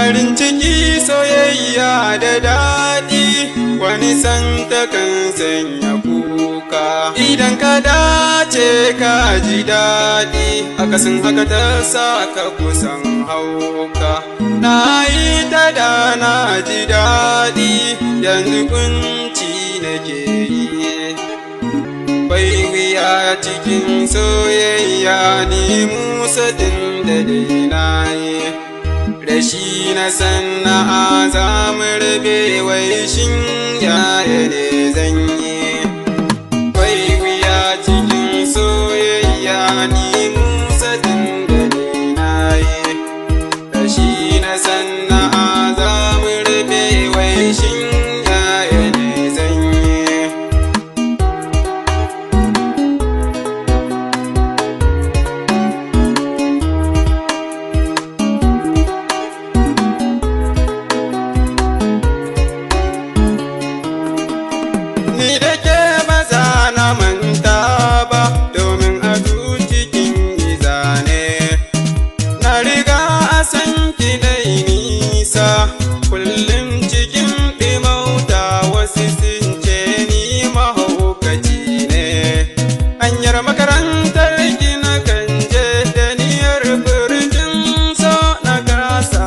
farin ciki soyayya da daɗi, wani santa kan sanya kuka. Idan ka dace ka ji daɗi, akasin haka ta sa ka kusan hauka. Na yi ta da na ji daɗi, yanzu kunci nake yi. Bai wuya cikin soyayya ni Musa tun da dai na yi. Rashi na sana'a za mu rabe, wai shin yaya ne zan yi. Bai wuya cikin soyayya ni Musa tun da dai na yi. Rashi na sana'a za mu rabe, wai shin yaya ne zan yi. Ni da ke ba za na manta ba, domin a cikin giza ne. Na riga a san ki dai nisa, kullum cikin ɗimauta wasu sun ce ni mahaukaci ne. Hanyar makarantar ki na kan je da niyyar furjin so na kasa,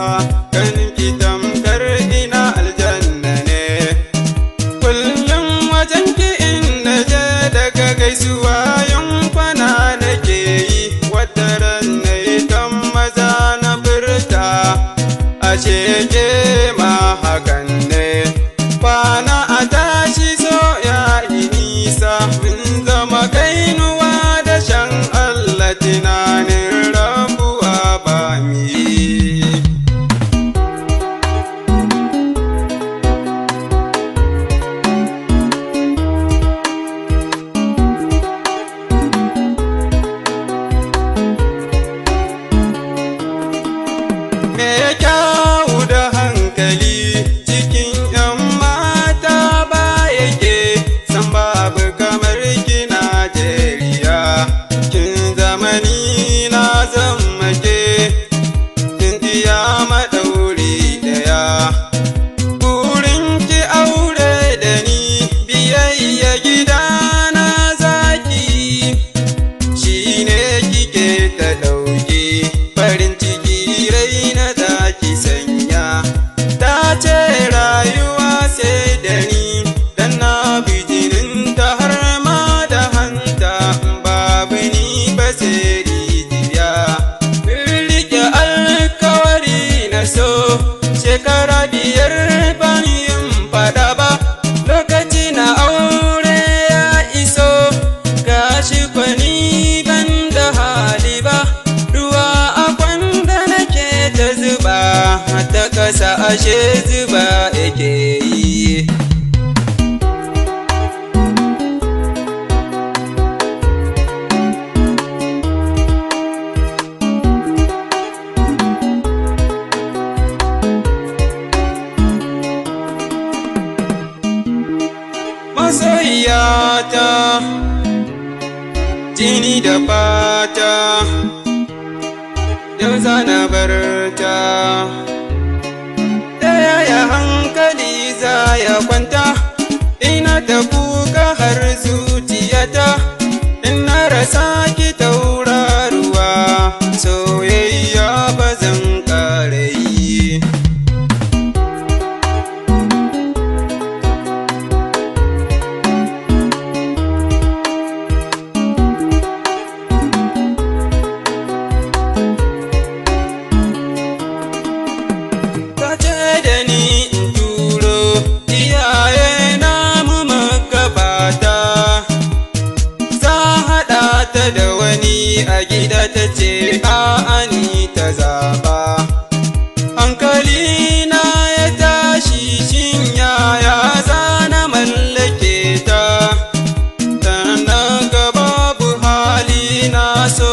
kan ki tamkar ina aljanna ne. Kullum wajen ki inda je daga gaisuwa yankwana nake yi, wata ran na yi kan maza na furta, ashe ke ma hakan ne. Kwana a tashi so ya yi nisa, mun zama kainuwa da shan Allah, tunanin rabuwa ba mi yi. Me kyawu da hankali cikin 'yan mata ba yake, san babu kamar ki Najeriya. Kin zamani na zammake, kin iya maɗauri ɗaya. Burin ki aure da ni, biyayya gidana zaki, shi ne kike ta ɗauki. Farin ciki raina zaki sanya, ta ce rayuwa sai da ni, dan na bi jininta har ma da hanta. Babu ni ba sai rijiya. Mun riƙe alkawari na so, shekara 5 ban yin faɗa ba. Lokaci na aure ya iso, gashi kwani ban da hali ba. Ruwa a kwanda nake ta zuba, ta ƙasa ashe zuba yake yi. Masoyiyata, jini da fata, yau za na bar ta. Ta yaya hankali za ya kwanta, ina ta kuka har zuciyata. In na rasa ki tauraruwa, soyayya ba zan ƙara yi. Ta ce da ni in turo iyaye na mu makabata, za haɗa ta da wani a gida, ta ce a'a ni ta zaɓa. Hankali na ya tashi, shin yaya za na mallake ta, tana ga babu hali na so